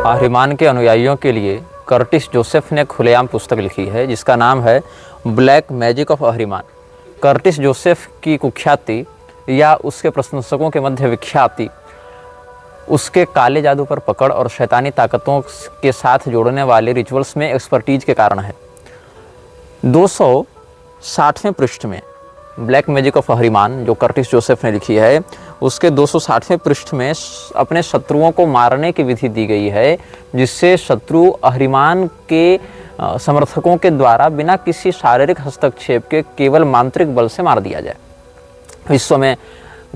अहरिमान के अनुयायियों के लिए कर्टिस जोसेफ ने खुलेआम पुस्तक लिखी है जिसका नाम है black magic of Ahriman. Curtis Joseph की कुख्याति या उसके प्रशंसकों के मध्य विख्याति उसके काले जादू पर पकड़ और शैतानी ताकतों के साथ जोड़ने वाले रिचुअल्स में एक्सपर्टीज के कारण है। 260वें पृष्ठ में ब्लैक मैजिक ऑफ अहरिमान जो कर्टिस जोसेफ ने लिखी है उसके 260वें पृष्ठ में अपने शत्रुओं को मारने की विधि दी गई है जिससे शत्रु अहरिमान के समर्थकों के द्वारा बिना किसी शारीरिक हस्तक्षेप के केवल मांत्रिक बल से मार दिया जाए। विश्व में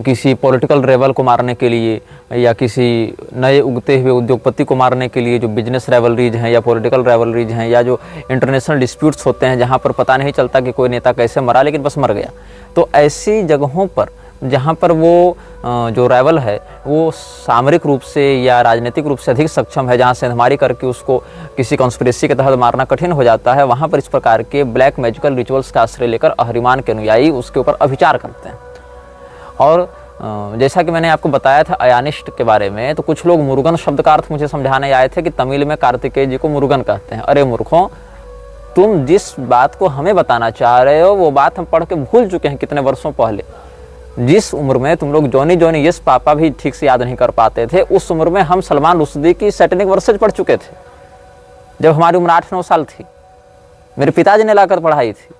किसी पॉलिटिकल रेवल को मारने के लिए या किसी नए उगते हुए उद्योगपति को मारने के लिए जो बिजनेस रेवलरीज हैं या पॉलिटिकल रेवलरीज हैं या जो इंटरनेशनल डिस्प्यूट्स होते हैं जहां पर पता नहीं चलता कि कोई नेता कैसे मरा लेकिन बस मर गया, तो ऐसी जगहों पर जहां पर वो जो रेवल है वो सामरिक रूप से या राजनीतिक रूप से अधिक सक्षम है, जहां सेंधमारी करके उसको किसी कॉन्स्पिरेसी के तहत मारना कठिन हो जाता है, वहां पर इस प्रकार के ब्लैक मैजिकल रिचुअल्स का आश्रय लेकर अहरिमान के अनुयायी उसके ऊपर अभिचार करते हैं। और जैसा कि मैंने आपको बताया था अयानिस्ट के बारे में, तो कुछ लोग मुरुगन शब्द का अर्थ मुझे समझाने आए थे कि तमिल में कार्तिकेय जी को मुरुगन कहते हैं। अरे मूर्खों, तुम जिस बात को हमें बताना चाह रहे हो वो बात हम पढ़ के भूल चुके हैं कितने वर्षों पहले। जिस उम्र में तुम लोग जॉनी जॉनी यस पापा भी ठीक से याद नहीं कर पाते थे, उस उम्र में हम सलमान रुश्दी की सैटेनिक वर्सेज पढ़ चुके थे जब हमारी उम्र 8-9 साल थी। मेरे पिताजी ने लाकर पढ़ाई थी।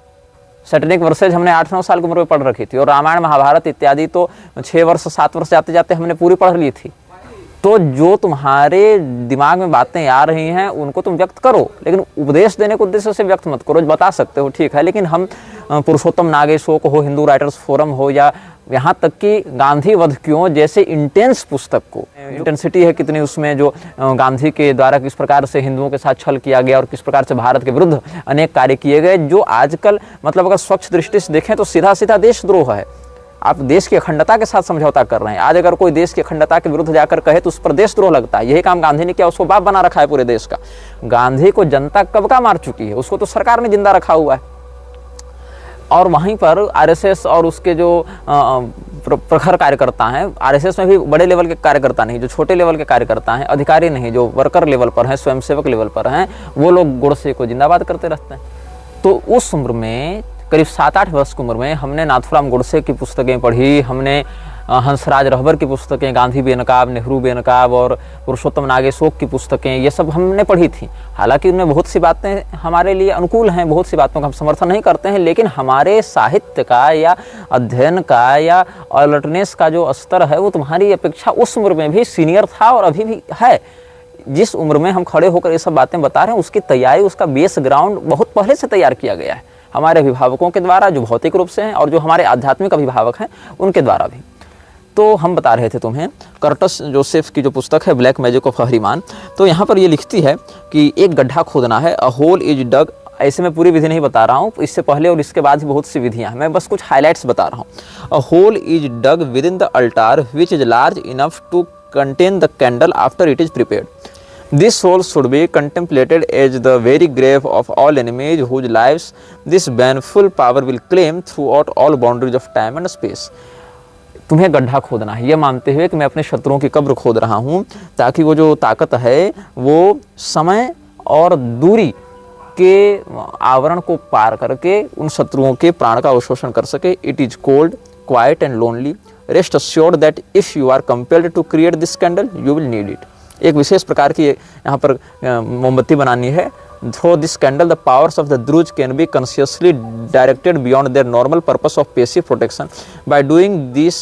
सैटेनिक वर्सेज हमने 8-9 साल की उम्र में पढ़ रखी थी और रामायण महाभारत इत्यादि तो 6 वर्ष 7 वर्ष जाते जाते हमने पूरी पढ़ ली थी। तो जो तुम्हारे दिमाग में बातें आ रही हैं उनको तुम व्यक्त करो, लेकिन उपदेश देने के उद्देश्य से व्यक्त मत करो। बता सकते हो ठीक है, लेकिन हम पुरुषोत्तम नागेशोक हो, हिंदू राइटर्स फोरम हो या यहाँ तक कि गांधी वध क्यों जैसे इंटेंस पुस्तक को, इंटेंसिटी है कितनी उसमें, जो गांधी के द्वारा किस प्रकार से हिंदुओं के साथ छल किया गया और किस प्रकार से भारत के विरुद्ध अनेक कार्य किए गए, जो आजकल मतलब अगर स्वच्छ दृष्टि से देखें तो सीधा सीधा देशद्रोह है। आप देश की अखंडता के साथ समझौता कर रहे हैं। आज अगर कोई देश की अखंडता के विरुद्ध जाकर कहे तो उस पर देशद्रोह लगता है। यही काम गांधी ने किया, उसको बाप बना रखा है पूरे देश का। गांधी को जनता कब का मार चुकी है, उसको तो सरकार ने जिंदा रखा हुआ है। और वहीं पर आरएसएस और उसके जो प्रखर कार्यकर्ता हैं, आरएसएस में भी बड़े लेवल के कार्यकर्ता नहीं, जो छोटे लेवल के कार्यकर्ता हैं, अधिकारी नहीं, जो वर्कर लेवल पर हैं, स्वयंसेवक लेवल पर हैं, वो लोग गोडसे को जिंदाबाद करते रहते हैं। तो उस उम्र में करीब 7-8 वर्ष की उम्र में हमने नाथूराम गोडसे की पुस्तकें पढ़ी, हमने हंसराज रहबर की पुस्तकें, गांधी बेनकाब, नेहरू बेनकाब और पुरुषोत्तम नागेशोक की पुस्तकें, ये सब हमने पढ़ी थी। हालांकि उनमें बहुत सी बातें हमारे लिए अनुकूल हैं, बहुत सी बातों का हम समर्थन नहीं करते हैं, लेकिन हमारे साहित्य का या अध्ययन का या अलर्टनेस का जो स्तर है वो तुम्हारी अपेक्षा उस उम्र में भी सीनियर था और अभी भी है। जिस उम्र में हम खड़े होकर ये सब बातें बता रहे हैं उसकी तैयारी, उसका बेस ग्राउंड बहुत पहले से तैयार किया गया है हमारे अभिभावकों के द्वारा, जो भौतिक रूप से हैं, और जो हमारे आध्यात्मिक अभिभावक हैं उनके द्वारा भी। तो हम बता रहे थे तुम्हें कर्टिस जोसेफ की जो पुस्तक है ब्लैक मैजिक ऑफ अहरिमान, तो यहाँ पर ये लिखती है कि एक गड्ढा खोदना है, अ होल इज डग। ऐसे मैं पूरी विधि नहीं बता रहा हूँ, इससे पहले और इसके बाद भी बहुत सी विधियाँ हैं, मैं बस कुछ हाईलाइट्स बता रहा हूँ। A hole is dug within the altar which is large enough to contain the candle after it is prepared. This hole should be contemplated as the very grave of all enemies whose lives this baneful power will claim throughout all boundaries of time and space. तुम्हें गड्ढा खोदना है, ये मानते हुए कि मैं अपने शत्रुओं की कब्र खोद रहा हूँ ताकि वो जो ताकत है वो समय और दूरी के आवरण को पार करके उन शत्रुओं के प्राण का अवशोषण कर सके. It is cold, quiet and lonely. Rest assured that if you are compelled to create this candle, you will need it. एक विशेष प्रकार की यहाँ पर मोमबत्ती बनानी है. Through this candle, the powers of the Druze can be consciously directed beyond their normal purpose of passive protection. By doing this,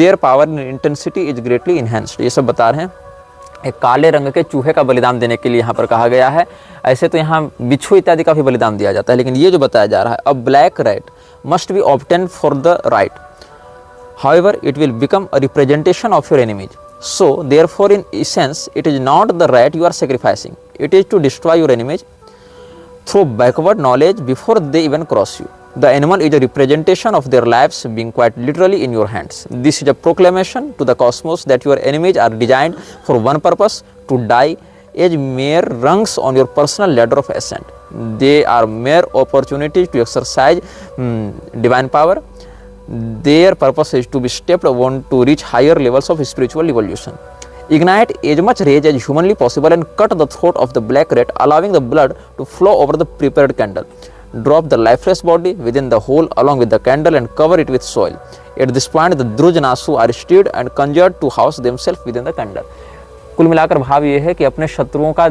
their power and intensity is greatly enhanced. ये सब बता रहे हैं. एक काले रंग के चूहे का बलिदान देने के लिए यहाँ पर कहा गया है. ऐसे तो यहाँ बिच्छू इत्यादि का भी बलिदान दिया जाता है, लेकिन ये जो बताया जा रहा है, a black rat must be obtained for the right. However, it will become a representation of your enemies. So, therefore, in essence, it is not the rat you are sacrificing. It is to destroy your enemies through backward knowledge before they even cross you. The animal is a representation of their lives being quite literally in your hands. This is a proclamation to the cosmos that your enemies are designed for one purpose, to die as mere rungs on your personal ladder of ascent. They are mere opportunities to exercise divine power. Their purpose is to be stepped on to reach higher levels of spiritual evolution. Ignite as much rage as humanly possible and cut the throat of the black rat, allowing the blood to flow over the prepared candle. Drop the lifeless body within the hole along with the candle and cover it with soil. At this point, the Drujanasu are stirred and conjured to house themselves within the candle. कुल मिलाकर भाव ये है कि अपने शत्रुओं का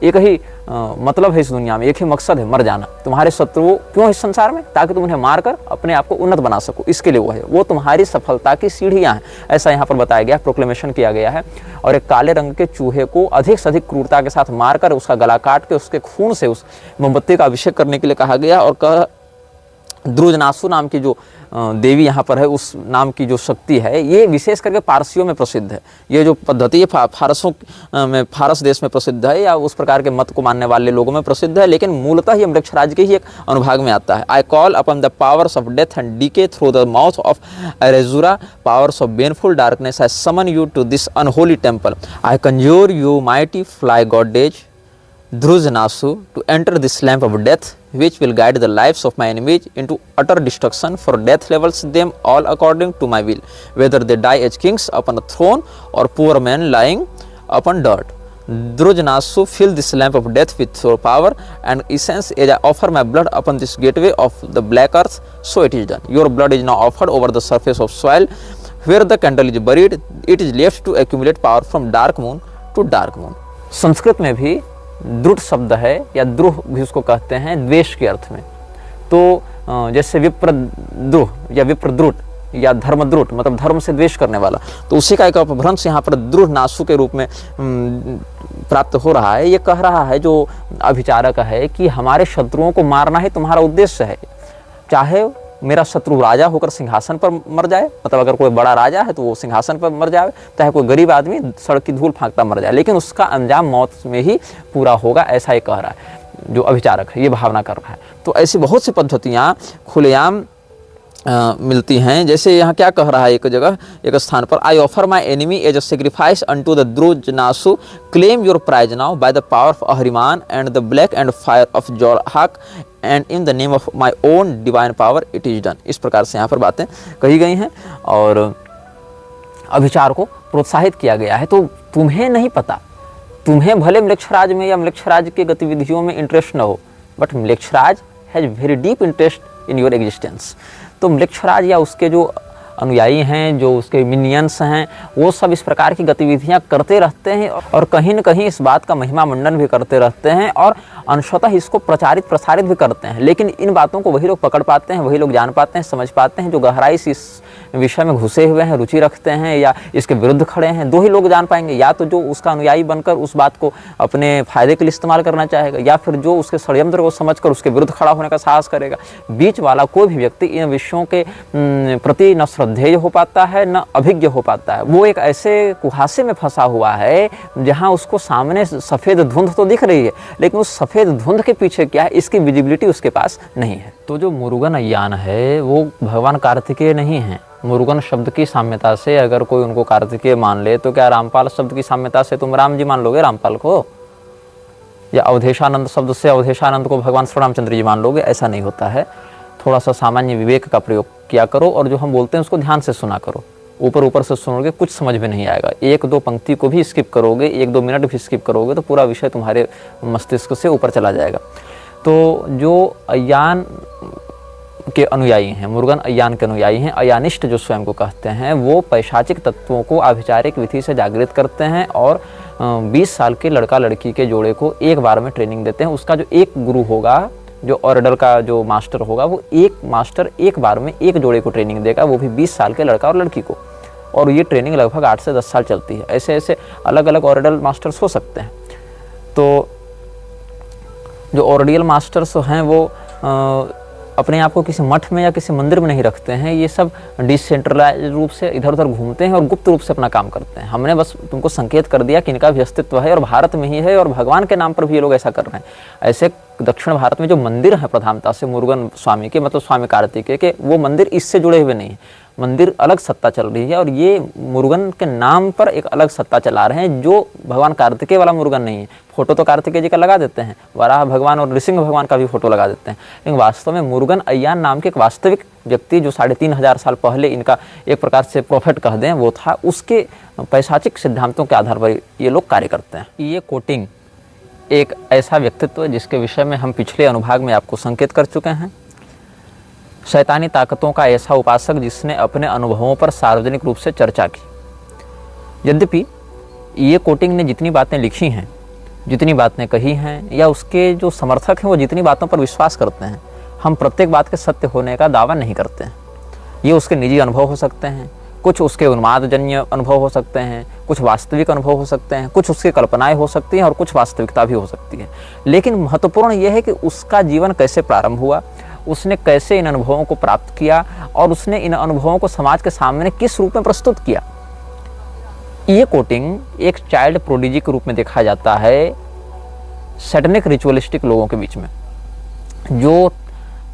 एक ही मतलब है इस दुनिया में, एक ही मकसद है, मर जाना। तुम्हारे शत्रु क्यों इस संसार में? ताकि तुम उन्हें मारकर अपने आप को उन्नत बना सको, इसके लिए वो है। वो तुम्हारी सफलता की सीढ़ियां हैं, ऐसा यहाँ पर बताया गया, प्रोक्लेमेशन किया गया है। और एक काले रंग के चूहे को अधिक से अधिक क्रूरता के साथ मारकर उसका गला काट के उसके खून से उस मोमबत्ती का अभिषेक करने के लिए कहा गया। और कहा द्रुजनासु नाम की जो देवी यहाँ पर है, उस नाम की जो शक्ति है, ये विशेष करके पारसियों में प्रसिद्ध है। ये जो पद्धति है फारसों में, फारस देश में प्रसिद्ध है, या उस प्रकार के मत को मानने वाले लोगों में प्रसिद्ध है, लेकिन मूलतः ये मृक्षराज के ही एक अनुभाग में आता है। I call upon the powers of death and decay through the mouth of Arezura, powers of baneful darkness, I summon you to this unholy temple. I conjure you mighty fly goddess Drujanasu to enter this lamp of death, which will guide the lives of my enemies into utter destruction, for death levels them all according to my will, whether they die as kings upon a throne or poor men lying upon dirt. Drujanasu, fill this lamp of death with your power and essence as I offer my blood upon this gateway of the black earth, so it is done. Your blood is now offered over the surface of soil where the candle is buried. It is left to accumulate power from dark moon to dark moon. Sanskrit में भी द्रुट शब्द है, या द्रुह भी उसको कहते हैं द्वेष के अर्थ में। तो जैसे विप्रद्रुह या विप्रद्रुट या धर्मद्रुट, मतलब धर्म से द्वेष करने वाला, तो उसी का एक अपभ्रंश यहाँ पर द्रुहनासु के रूप में प्राप्त हो रहा है। ये कह रहा है जो अभिचारक है कि हमारे शत्रुओं को मारना ही तुम्हारा उद्देश्य है, चाहे मेरा शत्रु राजा होकर सिंहासन पर मर जाए, मतलब अगर कोई बड़ा राजा है तो वो सिंहासन पर मर जाए, चाहे कोई गरीब आदमी सड़क की धूल फांकता मर जाए, लेकिन उसका अंजाम मौत में ही पूरा होगा, ऐसा ही कह रहा है जो अभिचारक है, ये भावना कर रहा है। तो ऐसी बहुत सी पद्धतियाँ खुलेआम मिलती हैं। जैसे यहाँ क्या कह रहा है एक जगह, एक स्थान पर, I offer my enemy as a sacrifice unto the Drujanasu, claim your prize now by the power of Ahriman and the black and fire of Zorhak and in the name of my own divine power it is done. इस प्रकार से यहाँ पर बातें कही गई हैं और अभिचार को प्रोत्साहित किया गया है। तो तुम्हें नहीं पता, तुम्हें भले म्लेच्छराज में या म्लेच्छराज के गतिविधियों में इंटरेस्ट न हो, but Mlechharaj has very deep interest in your existence. तो म्लेच्छराज या उसके जो अनुयायी हैं, जो उसके मिनियंस हैं, वो सब इस प्रकार की गतिविधियां करते रहते हैं और कहीं न कहीं इस बात का महिमा मंडन भी करते रहते हैं और अंशतः इसको प्रसारित भी करते हैं। लेकिन इन बातों को वही लोग पकड़ पाते हैं, वही लोग जान पाते हैं, समझ पाते हैं जो गहराई से इस विषय में घुसे हुए हैं, रुचि रखते हैं या इसके विरुद्ध खड़े हैं। दो ही लोग जान पाएंगे, या तो जो उसका अनुयायी बनकर उस बात को अपने फायदे के लिए इस्तेमाल करना चाहेगा, या फिर जो उसके षड्यंत्र को समझकर उसके विरुद्ध खड़ा होने का साहस करेगा। बीच वाला कोई भी व्यक्ति इन विषयों के प्रति न श्रद्धेय हो पाता है, न अभिज्ञ हो पाता है। वो एक ऐसे कुहासे में फंसा हुआ है जहाँ उसको सामने सफ़ेद धुंध तो दिख रही है, लेकिन उस सफ़ेद धुंध के पीछे क्या है, इसकी विजिबिलिटी उसके पास नहीं है। तो जो मुरुगन अय्यान है वो भगवान कार्तिकेय नहीं है। मुरुगन शब्द की साम्यता से अगर कोई उनको कार्तिकेय मान ले, तो क्या रामपाल शब्द की साम्यता से तुम राम जी मान लोगे रामपाल को, या अवधेशानंद शब्द से अवधेशानंद को भगवान श्री रामचंद्र जी मान लोगे? ऐसा नहीं होता है। थोड़ा सा सामान्य विवेक का प्रयोग किया करो और जो हम बोलते हैं उसको ध्यान से सुना करो। ऊपर से सुनोगे कुछ समझ में नहीं आएगा, एक दो पंक्ति को भी स्किप करोगे, एक दो मिनट भी स्किप करोगे तो पूरा विषय तुम्हारे मस्तिष्क से ऊपर चला जाएगा। तो जो अय्यान के अनुयायी हैं, मुरुगन अय्यान के अनुयायी हैं, अयानिष्ट जो स्वयं को कहते हैं, वो पैशाचिक तत्वों को आभिचारिक विधि से जागृत करते हैं और 20 साल के लड़का लड़की के जोड़े को एक बार में ट्रेनिंग देते हैं। उसका जो एक गुरु होगा, जो ऑर्डर का जो मास्टर होगा, वो एक मास्टर एक बार में एक जोड़े को ट्रेनिंग देगा, वो भी 20 साल के लड़का और लड़की को। और ये ट्रेनिंग लगभग 8 से 10 साल चलती है। ऐसे ऐसे अलग अलग ऑर्डल मास्टर्स हो सकते हैं। तो जो ऑर्डियल मास्टर्स हैं वो अपने आप को किसी मठ में या किसी मंदिर में नहीं रखते हैं, ये सब डिसेंट्रलाइज रूप से इधर उधर घूमते हैं और गुप्त रूप से अपना काम करते हैं। हमने बस तुमको संकेत कर दिया कि इनका भी अस्तित्व है और भारत में ही है और भगवान के नाम पर भी ये लोग ऐसा कर रहे हैं। ऐसे दक्षिण भारत में जो मंदिर है प्रधानता से मुरुगन स्वामी के, मतलब स्वामी कार्तिकेय के, वो मंदिर इससे जुड़े हुए नहीं हैं। मंदिर अलग सत्ता चल रही है और ये मुरुगन के नाम पर एक अलग सत्ता चला रहे हैं जो भगवान कार्तिकेय वाला मुरुगन नहीं है। फोटो तो कार्तिकेय जी का लगा देते हैं, वराह भगवान और नृसिंह भगवान का भी फोटो लगा देते हैं, लेकिन वास्तव में मुरुगन अय्यान नाम के एक वास्तविक व्यक्ति जो 3500 साल पहले इनका एक प्रकार से प्रॉफिट कह दें वो था, उसके पैशाचिक सिद्धांतों के आधार पर ये लोग कार्य करते हैं। ये कोटिंग एक ऐसा व्यक्तित्व है जिसके विषय में हम पिछले अनुभाग में आपको संकेत कर चुके हैं। शैतानी ताकतों का ऐसा उपासक जिसने अपने अनुभवों पर सार्वजनिक रूप से चर्चा की। यद्यपि ये कोटिंग ने जितनी बातें लिखी हैं, जितनी बातें कही हैं, या उसके जो समर्थक हैं वो जितनी बातों पर विश्वास करते हैं, हम प्रत्येक बात के सत्य होने का दावा नहीं करते हैं। ये उसके निजी अनुभव हो सकते हैं, कुछ उसके उन्मादजन्य अनुभव हो सकते हैं, कुछ वास्तविक अनुभव हो सकते हैं, कुछ उसकी कल्पनाएं हो सकती हैं और कुछ वास्तविकता भी हो सकती है। लेकिन महत्वपूर्ण यह है कि उसका जीवन कैसे प्रारंभ हुआ, उसने कैसे इन अनुभवों को प्राप्त किया और उसने इन अनुभवों को समाज के सामने किस रूप में प्रस्तुत किया। ये कोटिंग एक चाइल्ड प्रोडिजी के रूप में देखा जाता है सैटेनिक रिचुअलिस्टिक लोगों के बीच में, जो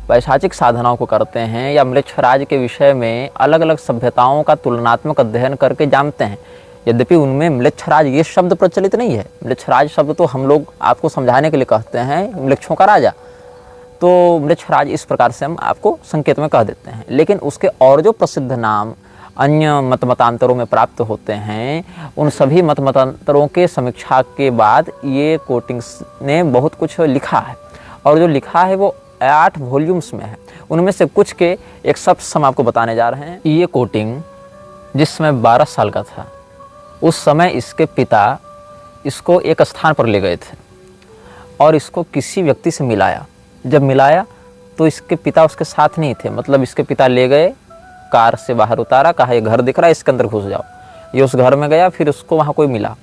पैशाचिक साधनाओं को करते हैं या म्लेच्छराज के विषय में अलग अलग सभ्यताओं का तुलनात्मक अध्ययन करके जानते हैं। यद्यपि उनमें म्लेच्छराज ये शब्द प्रचलित नहीं है। म्लेच्छराज शब्द तो हम लोग आपको समझाने के लिए कहते हैं म्लेच्छों का राजा, तो म्लेच्छराज इस प्रकार से हम आपको संकेत में कह देते हैं। लेकिन उसके और जो प्रसिद्ध नाम अन्य मतांतरों में प्राप्त होते हैं, उन सभी मतांतरों के समीक्षा के बाद ये कोटिंग्स ने बहुत कुछ लिखा है, और जो लिखा है वो 8 वॉल्यूम्स में है। उनमें से कुछ के एक शब्द हम आपको बताने जा रहे हैं। ये कोटिंग जिस समय 12 साल का था, उस समय इसके पिता इसको एक स्थान पर ले गए थे और इसको किसी व्यक्ति से मिलाया। जब मिलाया तो इसके पिता उसके साथ नहीं थे, मतलब इसके पिता ले गए, कार से बाहर उतारा, कहा ये घर दिख रहा है, इसके अंदर घुस जाओ। ये उस घर में गया, फिर उसको वहाँ कोई मिला,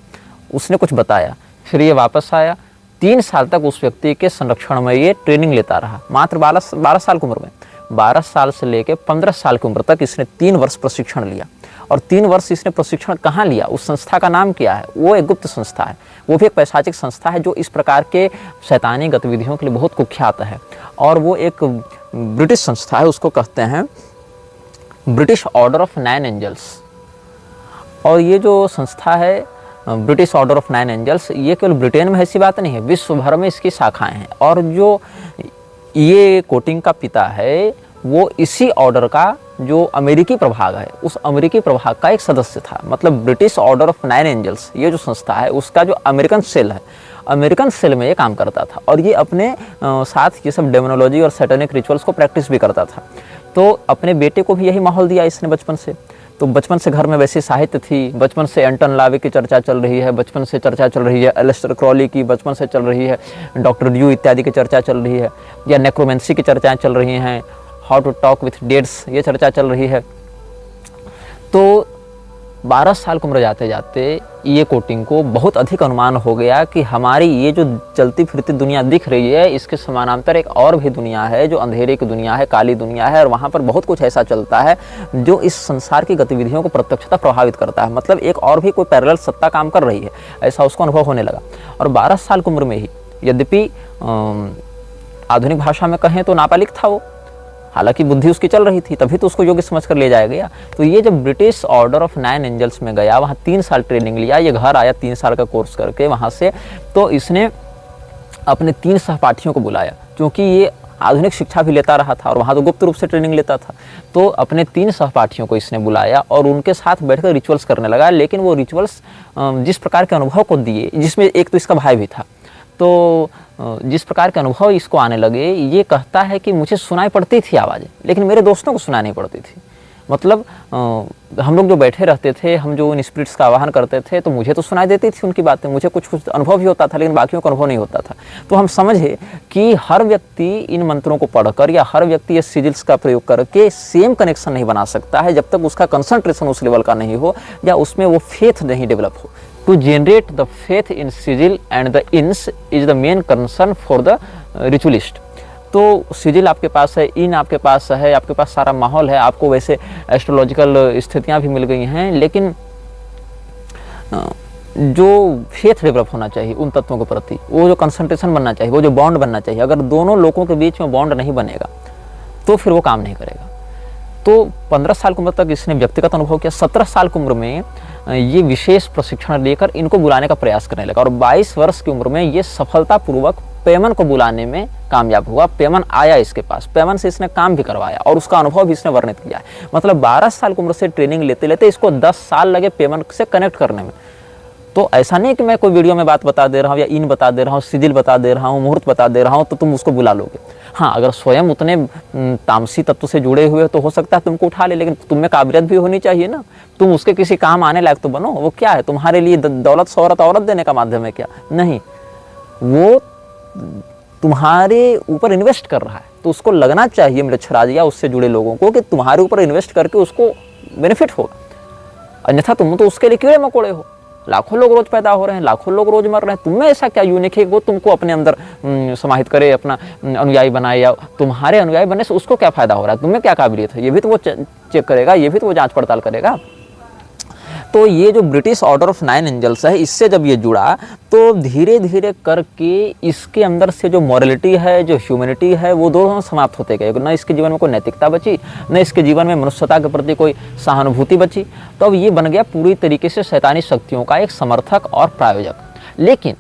उसने कुछ बताया, फिर ये वापस आया। 3 साल तक उस व्यक्ति के संरक्षण में ये ट्रेनिंग लेता रहा, मात्र 12 साल की उम्र में। 12 साल से लेकर 15 साल की उम्र तक इसने 3 वर्ष प्रशिक्षण लिया। और 3 वर्ष इसने प्रशिक्षण कहाँ लिया, उस संस्था का नाम क्या है? वो एक गुप्त संस्था है, वो भी एक पैशाचिक संस्था है जो इस प्रकार के शैतानी गतिविधियों के लिए बहुत कुख्यात है। और वो एक ब्रिटिश संस्था है, उसको कहते हैं ब्रिटिश ऑर्डर ऑफ 9 एंजल्स। और ये जो संस्था है ब्रिटिश ऑर्डर ऑफ 9 एंजल्स, ये केवल ब्रिटेन में ऐसी बात नहीं है, विश्व भर में इसकी शाखाएं हैं। और जो ये कोटिंग का पिता है वो इसी ऑर्डर का जो अमेरिकी प्रभाग है, उस अमेरिकी प्रभाग का एक सदस्य था। मतलब ब्रिटिश ऑर्डर ऑफ 9 एंजल्स ये जो संस्था है उसका जो अमेरिकन सेल है, अमेरिकन सेल में ये काम करता था। और ये अपने साथ ये सब डेमोनोलॉजी और सैटेनिक रिचुअल्स को प्रैक्टिस भी करता था। तो अपने बेटे को भी यही माहौल दिया इसने बचपन से। तो बचपन से घर में वैसे साहित्य थी, बचपन से एंटन लावे की चर्चा चल रही है, बचपन से चर्चा चल रही है एलिस्टर क्रॉली की, बचपन से चल रही है डॉक्टर ड्यू इत्यादि की चर्चा चल रही है, या नेक्रोमेंसी की चर्चाएं चल रही हैं, हाउ टू टॉक विथ डेड्स ये चर्चा चल रही है। तो 12 साल की उम्र जाते जाते ये कोटिंग को बहुत अधिक अनुमान हो गया कि हमारी ये जो चलती फिरती दुनिया दिख रही है, इसके समानांतर एक और भी दुनिया है जो अंधेरे की दुनिया है, काली दुनिया है, और वहाँ पर बहुत कुछ ऐसा चलता है जो इस संसार की गतिविधियों को प्रत्यक्षतः प्रभावित करता है। मतलब एक और भी कोई पैरेलल सत्ता काम कर रही है, ऐसा उसको अनुभव होने लगा। और 12 साल की उम्र में ही, यद्यपि आधुनिक भाषा में कहें तो नाबालिग था वो, हालांकि बुद्धि उसकी चल रही थी, तभी तो उसको योग्य समझ कर ले जाया गया। तो ये जब ब्रिटिश ऑर्डर ऑफ 9 एंजल्स में गया, वहाँ 3 साल ट्रेनिंग लिया, ये घर आया 3 साल का कोर्स करके वहाँ से, तो इसने अपने 3 सहपाठियों को बुलाया, क्योंकि ये आधुनिक शिक्षा भी लेता रहा था और वहाँ तो गुप्त रूप से ट्रेनिंग लेता था। तो अपने 3 सहपाठियों को इसने बुलाया और उनके साथ बैठकर रिचुअल्स करने लगा। लेकिन वो रिचुअल्स जिस प्रकार के अनुभव को दिए, जिसमें एक तो इसका भाई भी था, तो जिस प्रकार के अनुभव इसको आने लगे, ये कहता है कि मुझे सुनाई पड़ती थी आवाज़ें, लेकिन मेरे दोस्तों को सुनाई नहीं पड़ती थी। मतलब हम लोग जो बैठे रहते थे, हम जो उन स्पिरिट्स का आवाहन करते थे, तो मुझे तो सुनाई देती थी उनकी बातें, मुझे कुछ कुछ अनुभव भी होता था, लेकिन बाकियों को अनुभव नहीं होता था। तो हम समझे कि हर व्यक्ति इन मंत्रों को पढ़कर या हर व्यक्ति ये सिजिल्स का प्रयोग करके सेम कनेक्शन नहीं बना सकता है, जब तक उसका कंसंट्रेशन उस लेवल का नहीं हो या उसमें वो फेथ नहीं डेवलप हो। To generate the faith in sigil and the ins is the main concern for the ritualist। तो सिजिल आपके पास है, इन आपके पास है, आपके पास सारा माहौल है, आपको वैसे एस्ट्रोलॉजिकल स्थितियां भी मिल गई हैं, लेकिन जो फेथ डेवलप होना चाहिए उन तत्वों के प्रति, वो जो कंसंट्रेशन बनना चाहिए, वो जो बॉन्ड बनना चाहिए, अगर दोनों लोगों के बीच में बॉन्ड नहीं बनेगा तो फिर वो काम नहीं करेगा। तो 15 साल की उम्र तक इसने व्यक्तिगत अनुभव किया। 17 साल की उम्र में ये विशेष प्रशिक्षण लेकर इनको बुलाने का प्रयास करने लगा और 22 वर्ष की उम्र में ये सफलतापूर्वक पेमन को बुलाने में कामयाब हुआ। पेमन आया इसके पास, पेमन से इसने काम भी करवाया और उसका अनुभव भी इसने वर्णित किया है। मतलब 12 साल की उम्र से ट्रेनिंग लेते लेते इसको 10 साल लगे पेमन से कनेक्ट करने में। तो ऐसा नहीं कि मैं कोई वीडियो में बात बता दे रहा हूँ या इन बता दे रहा हूँ, सिजिल बता दे रहा हूँ, मुहूर्त बता दे रहा हूँ तो तुम उसको बुला लोगे। हाँ, अगर स्वयं उतने तामसी तत्व से जुड़े हुए तो हो सकता है तुमको उठा ले, लेकिन तुम में काबिलियत भी होनी चाहिए ना। तुम उसके किसी काम आने लायक तो बनो। वो क्या है, तुम्हारे लिए दौलत शोहरत औरत देने का माध्यम है क्या? नहीं, वो तुम्हारे ऊपर इन्वेस्ट कर रहा है। तो उसको लगना चाहिए मृच्छराज या उससे जुड़े लोगों को कि तुम्हारे ऊपर इन्वेस्ट करके उसको बेनिफिट होगा, अन्यथा तुम तो उसके लिए कीड़े मकोड़े हो। लाखों लोग रोज पैदा हो रहे हैं, लाखों लोग रोज मर रहे हैं। तुम्हें ऐसा क्या यूनिक है वो तुमको अपने अंदर समाहित करे, अपना अनुयायी बनाए, या तुम्हारे अनुयायी बनने से उसको क्या फायदा हो रहा है, तुम्हें क्या काबिलियत है, ये भी तो वो चेक करेगा, ये भी तो वो जांच पड़ताल करेगा। तो ये जो ब्रिटिश ऑर्डर ऑफ 9 एंजल्स है, इससे जब ये जुड़ा तो धीरे धीरे करके इसके अंदर से जो मॉरलिटी है, जो ह्यूमैनिटी है, वो दोनों समाप्त होते गए। न इसके जीवन में कोई नैतिकता बची, न इसके जीवन में मनुष्यता के प्रति कोई सहानुभूति बची। तो अब ये बन गया पूरी तरीके से शैतानी शक्तियों का एक समर्थक और प्रायोजक। लेकिन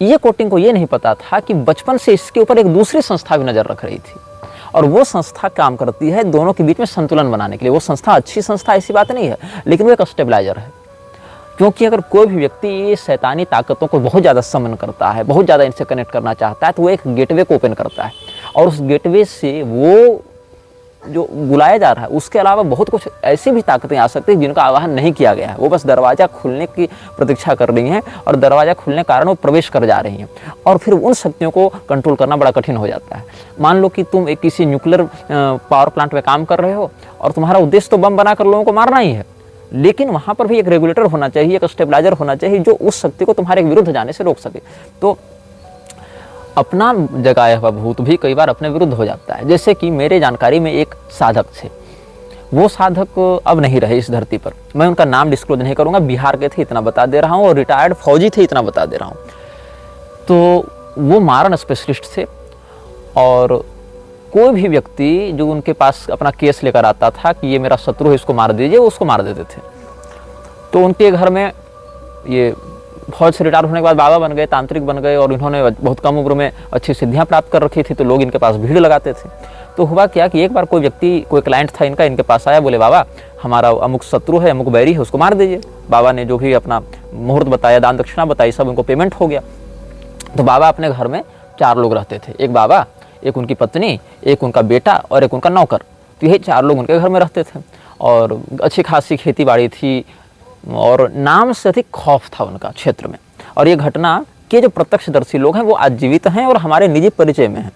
ये कोटिंग को ये नहीं पता था कि बचपन से इसके ऊपर एक दूसरी संस्था भी नजर रख रही थी, और वो संस्था काम करती है दोनों के बीच में संतुलन बनाने के लिए। वो संस्था अच्छी संस्था ऐसी बात नहीं है, लेकिन वो एक स्टेबलाइजर है। क्योंकि अगर कोई भी व्यक्ति ये शैतानी ताकतों को बहुत ज़्यादा समन करता है, बहुत ज़्यादा इनसे कनेक्ट करना चाहता है, तो वो एक गेटवे को ओपन करता है, और उस गेटवे से वो जो बुलाया जा रहा है उसके अलावा बहुत कुछ ऐसी भी ताकतें आ सकती हैं जिनका आवाहन नहीं किया गया है। वो बस दरवाज़ा खुलने की प्रतीक्षा कर रही हैं, और दरवाज़ा खुलने के कारण वो प्रवेश कर जा रही हैं, और फिर उन शक्तियों को कंट्रोल करना बड़ा कठिन हो जाता है। मान लो कि तुम एक किसी न्यूक्लियर पावर प्लांट में काम कर रहे हो, और तुम्हारा उद्देश्य तो बम बनाकर लोगों को मारना ही है, लेकिन वहाँ पर भी एक रेगुलेटर होना चाहिए, एक स्टेबलाइजर होना चाहिए जो उस शक्ति को तुम्हारे विरुद्ध जाने से रोक सके। तो अपना जगाया हुआ भूत भी कई बार अपने विरुद्ध हो जाता है। जैसे कि मेरे जानकारी में एक साधक थे, वो साधक अब नहीं रहे इस धरती पर, मैं उनका नाम डिस्क्लोज नहीं करूंगा, बिहार के थे इतना बता दे रहा हूँ, और रिटायर्ड फौजी थे इतना बता दे रहा हूँ। तो वो मारण स्पेशलिस्ट थे, और कोई भी व्यक्ति जो उनके पास अपना केस लेकर आता था कि ये मेरा शत्रु है, इसको मार दीजिए, वो उसको मार देते थे। तो उनके घर में ये फौज से रिटायर होने के बाद बाबा बन गए, तांत्रिक बन गए, और इन्होंने बहुत कम उम्र में अच्छी सिद्धियां प्राप्त कर रखी थी, तो लोग इनके पास भीड़ लगाते थे। तो हुआ क्या कि एक बार कोई व्यक्ति, कोई क्लाइंट था इनका, इनके पास आया, बोले बाबा हमारा अमुक शत्रु है, अमुक बैरी है, उसको मार दीजिए। बाबा ने जो भी अपना मुहूर्त बताया, दान दक्षिणा बताई, सब उनको पेमेंट हो गया। तो बाबा अपने घर में 4 लोग रहते थे, एक बाबा, एक उनकी पत्नी, एक उनका बेटा और एक उनका नौकर। तो यही 4 लोग उनके घर में रहते थे, और अच्छी खासी खेती बाड़ी थी, और नाम से अधिक खौफ था उनका क्षेत्र में। और ये घटना के जो प्रत्यक्षदर्शी लोग हैं वो आज जीवित हैं और हमारे निजी परिचय में हैं।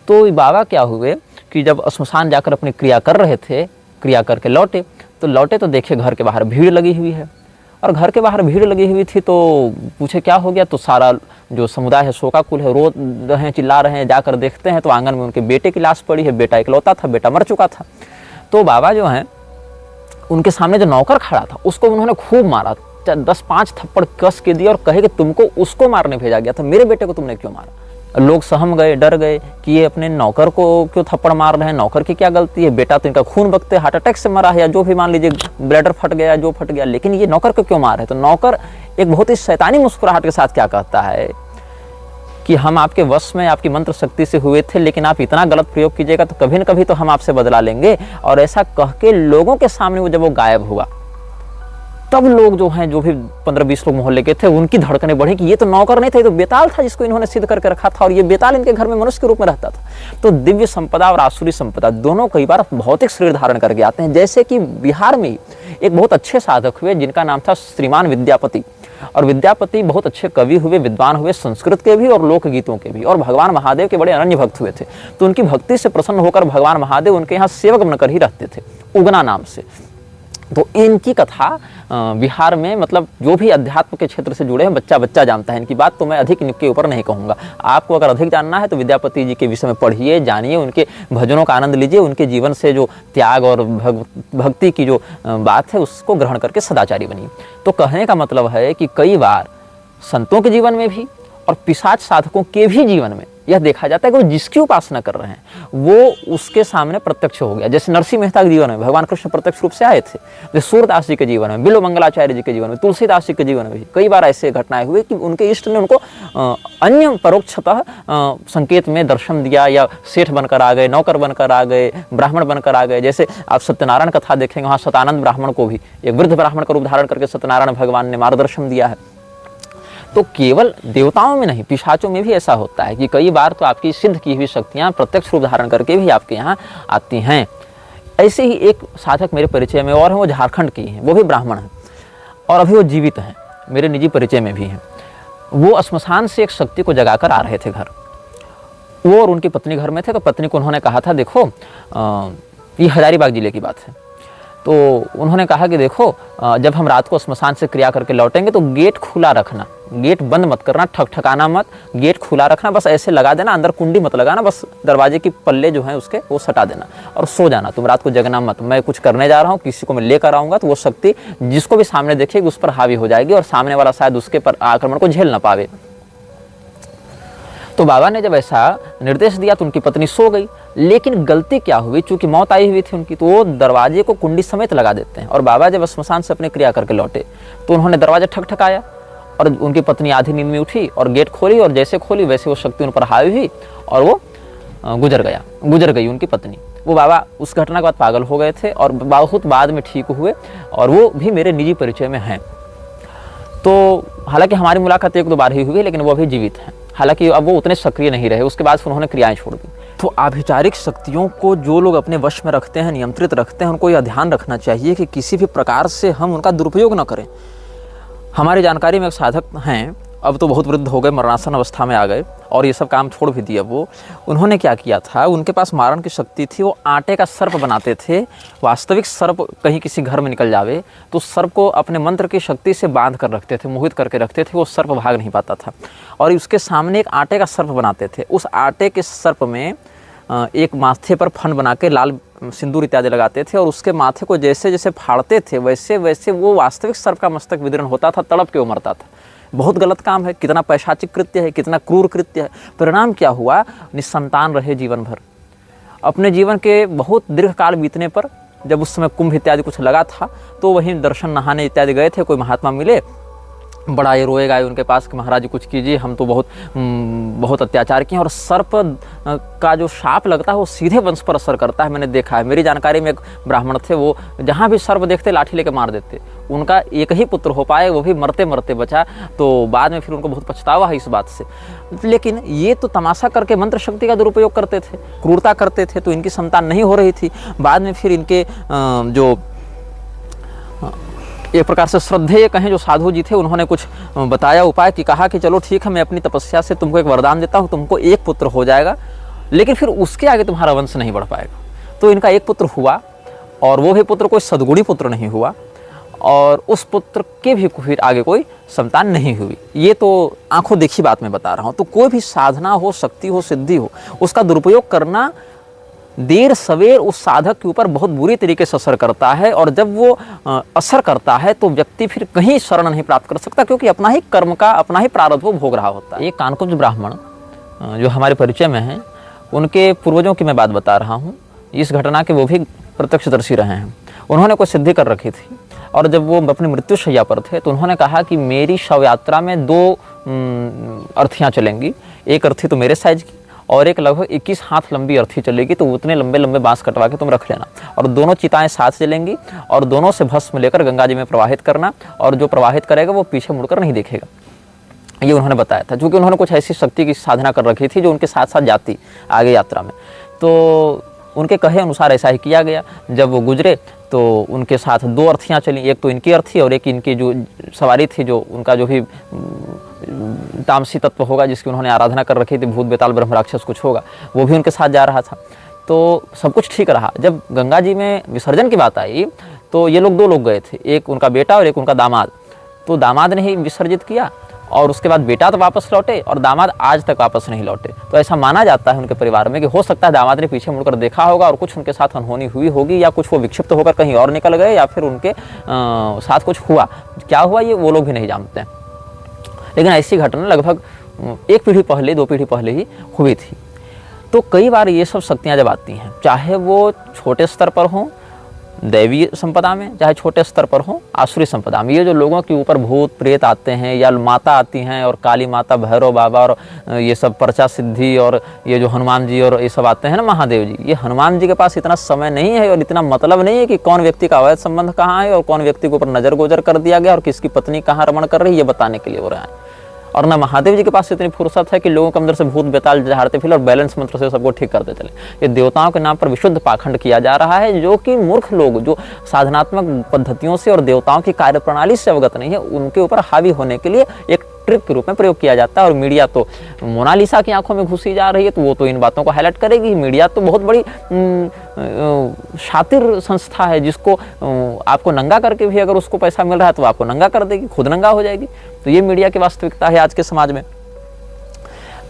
तो बाबा क्या हुए कि जब श्मशान जाकर अपनी क्रिया कर रहे थे, क्रिया करके लौटे तो देखे घर के बाहर भीड़ लगी हुई है, और घर के बाहर भीड़ लगी हुई थी। तो पूछे क्या हो गया, तो सारा जो समुदाय है, शोकाकुल है, रो रहे हैं, चिल्ला रहे हैं। जाकर देखते हैं तो आंगन में उनके बेटे की लाश पड़ी है। बेटा इकलौता था, बेटा मर चुका था। तो बाबा जो हैं, उनके सामने जो नौकर खड़ा था उसको उन्होंने खूब मारा, 10-5 थप्पड़ कस के दिए, और कहे कि तुमको उसको मारने भेजा गया था, मेरे बेटे को तुमने क्यों मारा। लोग सहम गए, डर गए कि ये अपने नौकर को क्यों थप्पड़ मार रहे हैं, नौकर की क्या गलती है, बेटा तो इनका खून बकते हार्ट अटैक से मरा है, या जो भी मान लीजिए ब्लैडर फट गया, जो फट गया, लेकिन ये नौकर को क्यों मार रहे हैं। तो नौकर एक बहुत ही शैतानी मुस्कुराहट के साथ क्या कहता है कि हम आपके वश में, आपकी मंत्र शक्ति से हुए थे, लेकिन आप इतना गलत प्रयोग कीजिएगा तो कभी न कभी तो हम आपसे बदला लेंगे। और ऐसा कह के लोगों के सामने वो जब वो गायब हुआ, तब लोग जो हैं, जो भी 15-20 लोग मोहल्ले के थे, उनकी धड़कनें बढ़ी कि ये तो नौकर नहीं था, ये तो बेताल था जिसको इन्होंने सिद्ध करके रखा था, और ये बेताल इनके घर में मनुष्य के रूप में रहता था। तो दिव्य संपदा और आसुरी संपदा दोनों कई बार भौतिक शरीर धारण करके आते हैं। जैसे कि बिहार में एक बहुत अच्छे साधक हुए जिनका नाम था श्रीमान विद्यापति, और विद्यापति बहुत अच्छे कवि हुए, विद्वान हुए, संस्कृत के भी और लोकगीतों के भी, और भगवान महादेव के बड़े अनन्य भक्त हुए थे। तो उनकी भक्ति से प्रसन्न होकर भगवान महादेव उनके यहाँ सेवक बनकर ही रहते थे, उगना नाम से। तो इनकी कथा बिहार में, मतलब जो भी अध्यात्म के क्षेत्र से जुड़े हैं, बच्चा बच्चा जानता है इनकी बात। तो मैं अधिक इनके ऊपर नहीं कहूँगा। आपको अगर अधिक जानना है तो विद्यापति जी के विषय में पढ़िए, जानिए, उनके भजनों का आनंद लीजिए, उनके जीवन से जो त्याग और भक्ति की जो बात है उसको ग्रहण करके सदाचारी बनिए। तो कहने का मतलब है कि कई बार संतों के जीवन में भी और पिशाच साधकों के भी जीवन में यह देखा जाता है कि वो जिसकी उपासना कर रहे हैं वो उसके सामने प्रत्यक्ष हो गया। जैसे नरसिंह मेहता के जीवन में भगवान कृष्ण प्रत्यक्ष रूप से आए थे, जैसे सूरदास जी के जीवन में, बिल्व मंगलाचार्य जी के जीवन में, तुलसीदास जी के जीवन में भी कई बार ऐसे घटनाएं हुई कि उनके इष्ट ने उनको अन्य परोक्षतः संकेत में दर्शन दिया, या सेठ बनकर आ गए, नौकर बनकर आ गए, ब्राह्मण बनकर आ गए। जैसे आप सत्यनारायण कथा देखेंगे, वहाँ सतानंद ब्राह्मण को भी एक वृद्ध ब्राह्मण का रूप धारण करके सत्यनारायण भगवान ने मार्गदर्शन दिया है। तो केवल देवताओं में नहीं, पिशाचों में भी ऐसा होता है कि कई बार तो आपकी सिद्ध की हुई शक्तियां प्रत्यक्ष रूप धारण करके भी आपके यहाँ आती हैं। ऐसे ही एक साधक मेरे परिचय में और हैं, वो झारखंड की हैं, वो भी ब्राह्मण हैं और अभी वो जीवित हैं, मेरे निजी परिचय में भी हैं। वो श्मशान से एक शक्ति को जगाकर आ रहे थे घर। वो और उनकी पत्नी घर में थे, तो पत्नी को उन्होंने कहा था, देखो ये हजारीबाग जिले की बात है, तो उन्होंने कहा कि देखो जब हम रात को श्मशान से क्रिया करके लौटेंगे तो गेट खुला रखना, गेट बंद मत करना, ठकठकाना मत, गेट खुला रखना, बस ऐसे लगा देना, अंदर कुंडी मत लगाना, बस दरवाजे की पल्ले जो हैं उसके वो सटा देना और सो जाना, तुम रात को जगना मत। मैं कुछ करने जा रहा हूँ, किसी को मैं लेकर आऊँगा तो वो शक्ति जिसको भी सामने देखेगी उस पर हावी हो जाएगी और सामने वाला शायद उसके पर आक्रमण को झेल ना पावे। तो बाबा ने जब ऐसा निर्देश दिया तो उनकी पत्नी सो गई, लेकिन गलती क्या हुई, चूंकि मौत आई हुई थी उनकी, तो वो दरवाजे को कुंडी समेत लगा देते हैं। और बाबा जब श्मशान से अपने क्रिया करके लौटे तो उन्होंने दरवाजा ठकठकाया और उनकी पत्नी आधी नींद में उठी और गेट खोली, और जैसे खोली वैसे वो शक्ति उन पर हावी हुई और वो गुजर गई उनकी पत्नी। वो बाबा उस घटना के बाद पागल हो गए थे और बहुत बाद में ठीक हुए, और वो भी मेरे निजी परिचय में हैं। तो हालांकि हमारी मुलाकात एक दो बार ही हुई, लेकिन वो अभी जीवित हैं। हालांकि अब वो उतने सक्रिय नहीं रहे, उसके बाद फिर उन्होंने क्रियाएं छोड़ दी। तो आभिचारिक शक्तियों को जो लोग अपने वश में रखते हैं, नियंत्रित रखते हैं, उनको यह ध्यान रखना चाहिए कि किसी भी प्रकार से हम उनका दुरुपयोग न करें। हमारी जानकारी में एक साधक हैं, अब तो बहुत वृद्ध हो गए, मरणासन अवस्था में आ गए और ये सब काम छोड़ भी दिया। वो उन्होंने क्या किया था, उनके पास मारण की शक्ति थी, वो आटे का सर्प बनाते थे। वास्तविक सर्प कहीं किसी घर में निकल जावे तो सर्प को अपने मंत्र की शक्ति से बांध कर रखते थे, मोहित करके रखते थे, वो सर्प भाग नहीं पाता था। और उसके सामने एक आटे का सर्प बनाते थे, उस आटे के सर्प में एक माथे पर फन बना के लाल सिंदूर इत्यादि लगाते थे और उसके माथे को जैसे जैसे फाड़ते थे वैसे वैसे वो वास्तविक सर्प का मस्तक विदीर्ण होता था, तड़प के वो मरता था। बहुत गलत काम है, कितना पैशाचिक कृत्य है, कितना क्रूर कृत्य है। परिणाम क्या हुआ, निसंतान रहे जीवन भर। अपने जीवन के बहुत दीर्घ काल बीतने पर जब उस समय कुंभ इत्यादि कुछ लगा था तो वहीं दर्शन नहाने इत्यादि गए थे, कोई महात्मा मिले, बड़ा ये रोए गए उनके पास कि महाराज कुछ कीजिए, हम तो बहुत अत्याचार किए। और सर्प का जो शाप लगता है वो सीधे वंश पर असर करता है, मैंने देखा है। मेरी जानकारी में एक ब्राह्मण थे, वो जहाँ भी सर्प देखते लाठी लेके मार देते। उनका एक ही पुत्र हो पाए, वो भी मरते मरते बचा, तो बाद में फिर उनको बहुत पछतावा है इस बात से। लेकिन ये तो तमाशा करके मंत्र शक्ति का दुरुपयोग करते थे, क्रूरता करते थे, तो इनकी संतान नहीं हो रही थी। बाद में फिर इनके जो एक प्रकार से श्रद्धेय कहें जो साधु जी थे, उन्होंने कुछ बताया उपाय कि कहा कि चलो ठीक है, मैं अपनी तपस्या से तुमको एक वरदान देता हूँ, तुमको एक पुत्र हो जाएगा, लेकिन फिर उसके आगे तुम्हारा वंश नहीं बढ़ पाएगा। तो इनका एक पुत्र हुआ और वो भी पुत्र कोई सद्गुणी पुत्र नहीं हुआ, और उस पुत्र के भी फिर आगे कोई संतान नहीं हुई। ये तो आंखों देखी बात मैं बता रहा हूँ। तो कोई भी साधना हो, शक्ति हो, सिद्धि हो, उसका दुरुपयोग करना देर सवेर उस साधक के ऊपर बहुत बुरी तरीके से असर करता है। और जब वो असर करता है तो व्यक्ति फिर कहीं शरण नहीं प्राप्त कर सकता, क्योंकि अपना ही कर्म का अपना ही प्रारब्ध वो भोग रहा होता है। ये कानकुब्ज ब्राह्मण जो हमारे परिचय में हैं, उनके पूर्वजों की मैं बात बता रहा हूँ। इस घटना के वो भी प्रत्यक्षदर्शी रहे हैं। उन्होंने कोई सिद्धि कर रखी थी और जब वो अपनी मृत्युशैया पर थे तो उन्होंने कहा कि मेरी शव यात्रा में 2 अर्थियाँ चलेंगी, एक अर्थी तो मेरे साइज की और एक लगभग 21 हाथ लंबी अर्थी चलेगी, तो उतने लंबे लंबे बांस कटवा के तुम रख लेना। और दोनों चिताएं साथ चलेंगी और दोनों से भस्म लेकर गंगा जी में प्रवाहित करना, और जो प्रवाहित करेगा वो पीछे मुड़कर नहीं देखेगा। ये उन्होंने बताया था, क्योंकि उन्होंने कुछ ऐसी शक्ति की साधना कर रखी थी जो उनके साथ साथ जाती आगे यात्रा में। तो उनके कहे अनुसार ऐसा ही किया गया। जब वो गुजरे तो उनके साथ 2 अर्थियाँ चली, एक तो इनकी अर्थी और एक इनकी जो सवारी थी, जो उनका जो भी तामसी तत्व होगा जिसकी उन्होंने आराधना कर रखी थी, भूत बेताल ब्रह्म राक्षस कुछ होगा, वो भी उनके साथ जा रहा था। तो सब कुछ ठीक रहा। जब गंगा जी में विसर्जन की बात आई तो ये लोग 2 लोग गए थे, एक उनका बेटा और एक उनका दामाद। तो दामाद ने ही विसर्जित किया और उसके बाद बेटा तो वापस लौटे और दामाद आज तक वापस नहीं लौटे। तो ऐसा माना जाता है उनके परिवार में कि हो सकता है दामाद ने पीछे मुड़कर देखा होगा और कुछ उनके साथ अनहोनी हुई होगी, या कुछ वो विक्षिप्त होकर कहीं और निकल गए, या फिर उनके साथ कुछ हुआ। क्या हुआ ये वो लोग भी नहीं जानते हैं। लेकिन ऐसी घटना लगभग एक पीढ़ी पहले, 2 पीढ़ी पहले ही हुई थी। तो कई बार ये सब शक्तियाँ जब आती हैं, चाहे वो छोटे स्तर पर हों दैवीय संपदा में, चाहे छोटे स्तर पर हों आसुरी संपदा में, ये जो लोगों के ऊपर भूत प्रेत आते हैं या माता आती हैं और काली माता, भैरव बाबा और ये सब पर्चा सिद्धि और ये जो हनुमान जी और ये सब आते हैं ना, महादेव जी, ये हनुमान जी के पास इतना समय नहीं है और इतना मतलब नहीं है कि कौन व्यक्ति का अवैध संबंध कहाँ है और कौन व्यक्ति के ऊपर नजर गोजर कर दिया गया और किसकी पत्नी कहाँ रमण कर रही है, ये बताने के लिए हो रहा है। और ना महादेव जी के पास इतनी फुर्सत है कि लोगों के अंदर से भूत बेताल झाड़ते फिर और बैलेंस मंत्र से सबको ठीक करते चले। ये देवताओं के नाम पर विशुद्ध पाखंड किया जा रहा है, जो कि मूर्ख लोग जो साधनात्मक पद्धतियों से और देवताओं की कार्यप्रणाली से अवगत नहीं है, उनके ऊपर हावी होने के लिए एक ट्रिक के रूप में प्रयोग किया जाता है। और मीडिया तो मोनालिसा की आंखों में घुसी जा रही है, तो वो तो इन बातों को हाईलाइट करेगी। मीडिया तो बहुत बड़ी शातिर संस्था है, जिसको आपको नंगा करके भी अगर उसको पैसा मिल रहा है तो आपको नंगा कर देगी, खुद नंगा हो जाएगी। तो ये मीडिया की वास्तविकता है आज के समाज में।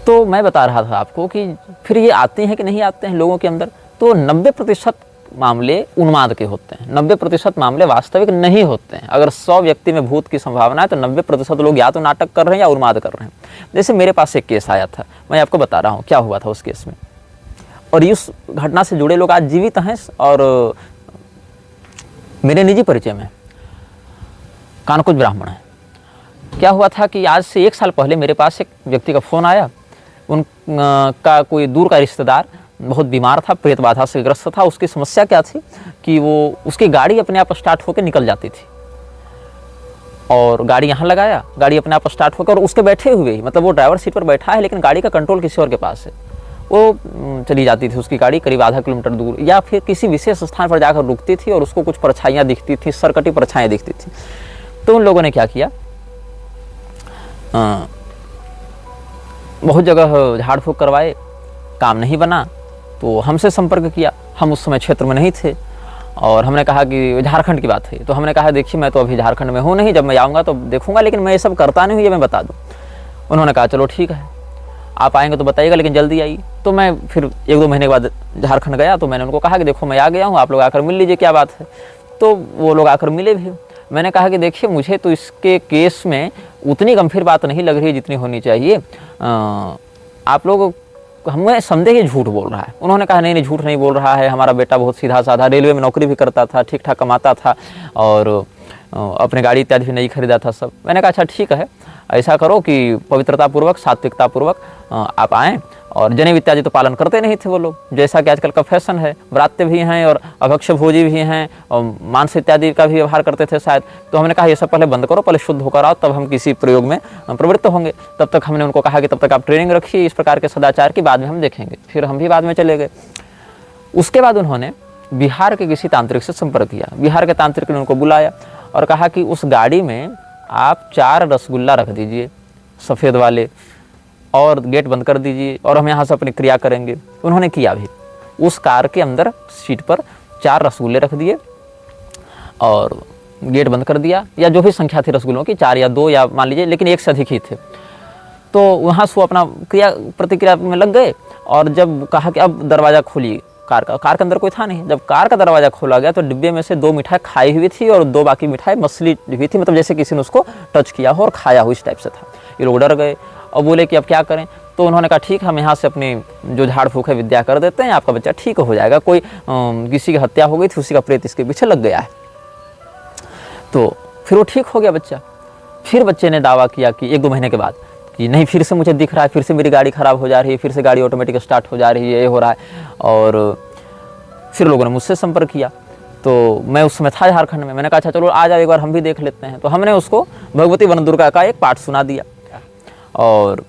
तो मैं बता रहा था आपको कि फिर ये आते हैं कि नहीं आते हैं लोगों के अंदर, तो 90% मामले उन्माद के होते हैं, 90% मामले वास्तविक नहीं होते हैं। अगर 100 व्यक्ति में भूत की संभावना है तो 90% लोग या तो नाटक कर रहे हैं या उन्माद कर रहे हैं। जैसे मेरे पास एक केस आया था, मैं आपको बता रहा हूँ क्या हुआ था उस केस में, और इस घटना से जुड़े लोग आज जीवित हैं और मेरे निजी परिचय में कानकुज ब्राह्मण है। क्या हुआ था कि आज से 1 साल पहले मेरे पास एक व्यक्ति का फ़ोन आया, उनका कोई दूर का रिश्तेदार बहुत बीमार था, प्रेत बाधा से ग्रस्त था। उसकी समस्या क्या थी कि वो उसकी गाड़ी अपने आप स्टार्ट होकर निकल जाती थी, और गाड़ी यहाँ लगाया, गाड़ी अपने आप स्टार्ट होकर, और उसके बैठे हुए ही, मतलब वो ड्राइवर सीट पर बैठा है लेकिन गाड़ी का कंट्रोल किसी और के पास है, वो चली जाती थी उसकी गाड़ी करीब आधा किलोमीटर दूर, या फिर किसी विशेष स्थान पर जाकर रुकती थी और उसको कुछ परछाइयाँ दिखती थी, सरकटी परछाइयाँ दिखती थी। तो उन लोगों ने क्या किया, बहुत जगह झाड़ फूँक करवाए, काम नहीं बना, तो हमसे संपर्क किया। हम उस समय क्षेत्र में नहीं थे और हमने कहा कि झारखंड की बात है, तो हमने कहा देखिए मैं तो अभी झारखंड में हूँ नहीं, जब मैं आऊँगा तो देखूँगा, लेकिन मैं ये सब करता नहीं हूँ, ये मैं बता दूँ। उन्होंने कहा चलो ठीक है, आप आएंगे तो बताइएगा लेकिन जल्दी आइए। तो मैं फिर 1-2 महीने के बाद झारखंड गया, तो मैंने उनको कहा कि देखो मैं आ गया हूँ, आप लोग आकर मिल लीजिए, क्या बात है। तो वो लोग आकर मिले भी। मैंने कहा कि देखिए मुझे तो इसके केस में उतनी गंभीर बात नहीं लग रही है जितनी होनी चाहिए, आप लोग हमें संदेह ही झूठ बोल रहा है। उन्होंने कहा नहीं झूठ नहीं बोल रहा है, हमारा बेटा बहुत सीधा साधा, रेलवे में नौकरी भी करता था, ठीक ठाक कमाता था और अपने गाड़ी इत्यादि भी नहीं खरीदा था सब। मैंने कहा अच्छा ठीक है, ऐसा करो कि पवित्रता पूर्वक, सात्विकता पूर्वक आप आएँ। और जनेऊ इत्यादि तो पालन करते नहीं थे वो लोग, जैसा कि आजकल का फैशन है, व्रात्य भी हैं और अभक्ष्य भोजी भी हैं और मांस इत्यादि का भी व्यवहार करते थे शायद। तो हमने कहा ये सब पहले बंद करो, पहले शुद्ध होकर आओ, तब हम किसी प्रयोग में प्रवृत्त होंगे। तब तक हमने उनको कहा कि तब तक आप ट्रेनिंग रखिए इस प्रकार के सदाचार की, बाद में हम देखेंगे। फिर हम भी बाद में चले गए। उसके बाद उन्होंने बिहार के किसी तांत्रिक से संपर्क किया। बिहार के तांत्रिक ने उनको बुलाया और कहा कि उस गाड़ी में आप 4 रसगुल्ला रख दीजिए सफ़ेद वाले और गेट बंद कर दीजिए और हम यहाँ से अपनी क्रिया करेंगे। उन्होंने किया भी। उस कार के अंदर सीट पर 4 रसगुल्ले रख दिए और गेट बंद कर दिया, या जो भी संख्या थी रसगुल्लों की, 4 या 2 या मान लीजिए, लेकिन 1 से अधिक ही थे। तो वहाँ से वो अपना क्रिया प्रतिक्रिया में लग गए और जब कहा कि अब दरवाज़ा खोलिए कार का, कार के अंदर कोई था नहीं। जब कार का दरवाज़ा खोला गया तो डिब्बे में से 2 मिठाई खाई हुई थी और 2 बाकी मिठाई मसली हुई थी, मतलब जैसे किसी ने उसको टच किया हो और खाया हो, इस टाइप से था। ये लोग डर गए और बोले कि अब क्या करें। तो उन्होंने कहा ठीक है, हम यहाँ से अपनी जो झाड़ फूँक है विद्या कर देते हैं, आपका बच्चा ठीक हो जाएगा। कोई किसी की हत्या हो गई थी, उसी का प्रेत इसके पीछे लग गया है। तो फिर वो ठीक हो गया बच्चा। फिर बच्चे ने दावा किया कि 1-2 महीने के बाद कि नहीं, फिर से मुझे दिख रहा है, फिर से मेरी गाड़ी ख़राब हो जा रही है, फिर से गाड़ी ऑटोमेटिक स्टार्ट हो जा रही है, ये हो रहा है। और फिर लोगों ने मुझसे संपर्क किया। तो मैं उस समय था झारखंड में। मैंने कहा अच्छा चलो आ जाओ, एक बार हम भी देख लेते हैं। तो हमने उसको भगवती वन दुर्गा का एक पाठ सुना दिया और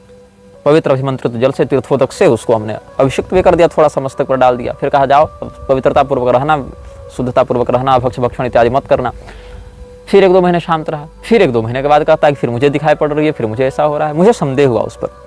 पवित्र अभिमंत्रित जल से, तीर्थोदक से उसको हमने अभिषिक्त भी कर दिया, थोड़ा सा मस्तक पर डाल दिया। फिर कहा जाओ पवित्रता पूर्वक रहना, शुद्धता पूर्वक रहना, भक्ष्य भक्षण इत्यादि मत करना। फिर 1-2 महीने शांत रहा। फिर 1-2 महीने के बाद कहता है कि फिर मुझे दिखाई पड़ रही है, फिर मुझे ऐसा हो रहा है। मुझे संदेह हुआ उस पर।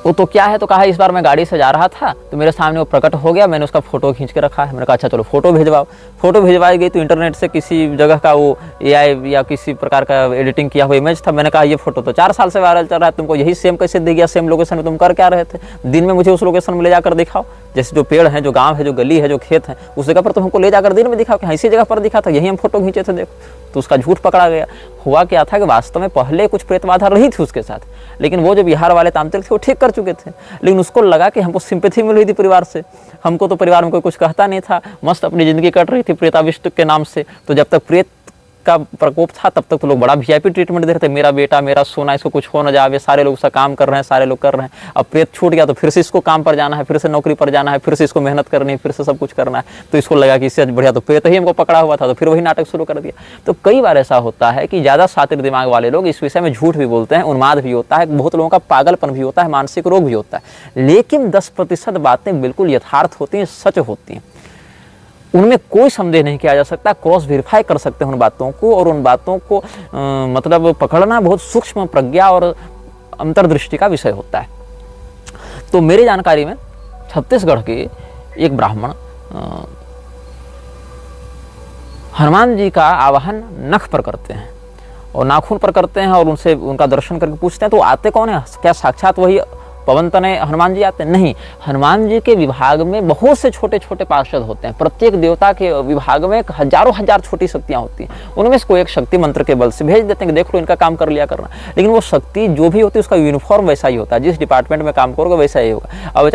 वो तो क्या है, तो कहा इस बार मैं गाड़ी से जा रहा था तो मेरे सामने वो प्रकट हो गया, मैंने उसका फोटो खींच के रखा है। मैंने कहा अच्छा चलो फोटो भेजवाओ। फोटो भेजवाई गई तो इंटरनेट से किसी जगह का वो AI या किसी प्रकार का एडिटिंग किया हुआ इमेज था। मैंने कहा ये फोटो तो 4 साल से वायरल चल रहा है, तुमको यही सेम कैसे दिख गया, सेम लोकेशन में तुम कर क्या रहे थे, दिन में मुझे उस लोकेशन में ले जाकर दिखाओ। जैसे जो पेड़ है, जो गांव है, जो गली है, जो खेत है, उस जगह पर तुम हमको ले जाकर दिन में दिखाओ कि इसी जगह पर दिखा था, यही हम फोटो खींचे थे, देखो। तो उसका झूठ पकड़ा गया। हुआ क्या था कि वास्तव में पहले कुछ प्रेत बाधा रही थी उसके साथ, लेकिन वो जो बिहार वाले तांत्रिक थे वो ठीक कर चुके थे। लेकिन उसको लगा कि हमको सिंपैथी मिल रही थी परिवार से, हमको तो परिवार में कोई कुछ कहता नहीं था, मस्त अपनी जिंदगी कट रही थी प्रेताविष्ट के नाम से। तो जब तक प्रेत का प्रकोप था तब तक तो लोग बड़ा वीआईपी ट्रीटमेंट दे रहे थे, मेरा बेटा, मेरा सोना, इसको कुछ हो न जावे, सारे लोग उसका काम कर रहे हैं, सारे लोग कर रहे हैं। अब प्रेत छूट गया तो फिर से इसको काम पर जाना है, फिर से नौकरी पर जाना है, फिर से इसको मेहनत करनी है, फिर से सब कुछ करना है। तो इसको लगा कि इससे बढ़िया तो प्रेत ही हमको पकड़ा हुआ था, तो फिर वही नाटक शुरू कर दिया। तो कई बार ऐसा होता है कि ज़्यादा शातिर दिमाग वाले लोग इस विषय में झूठ भी बोलते हैं, उन्माद भी होता है, बहुत लोगों का पागलपन भी होता है, मानसिक रोग भी होता है। लेकिन 10% बातें बिल्कुल यथार्थ होती हैं, सच होती हैं, उनमें कोई संदेह नहीं किया जा सकता। क्रॉस वेरीफाई कर सकते हैं उन बातों को, और उन बातों को मतलब पकड़ना बहुत सूक्ष्म प्रज्ञा और अंतर्दृष्टि का विषय होता है। तो मेरी जानकारी में छत्तीसगढ़ के एक ब्राह्मण हनुमान जी का आवाहन नख पर करते हैं और नाखून पर करते हैं, और उनसे उनका दर्शन करके पूछते हैं तो आते कौन है, क्या साक्षात वही पवन तनय हनुमान जी आते हैं? नहीं, हनुमान जी के विभाग में बहुत से छोटे छोटे पार्षद होते हैं। प्रत्येक देवता के विभाग में हजारों हजार छोटी शक्तियां होती हैं, उनमें से कोई एक शक्ति मंत्र के बल से भेज देते हैं कि देख लो इनका काम कर लिया करना। लेकिन वो शक्ति जो भी होती है उसका यूनिफॉर्म वैसा ही होता है, जिस डिपार्टमेंट में काम करोगे वैसा ही होगा। अब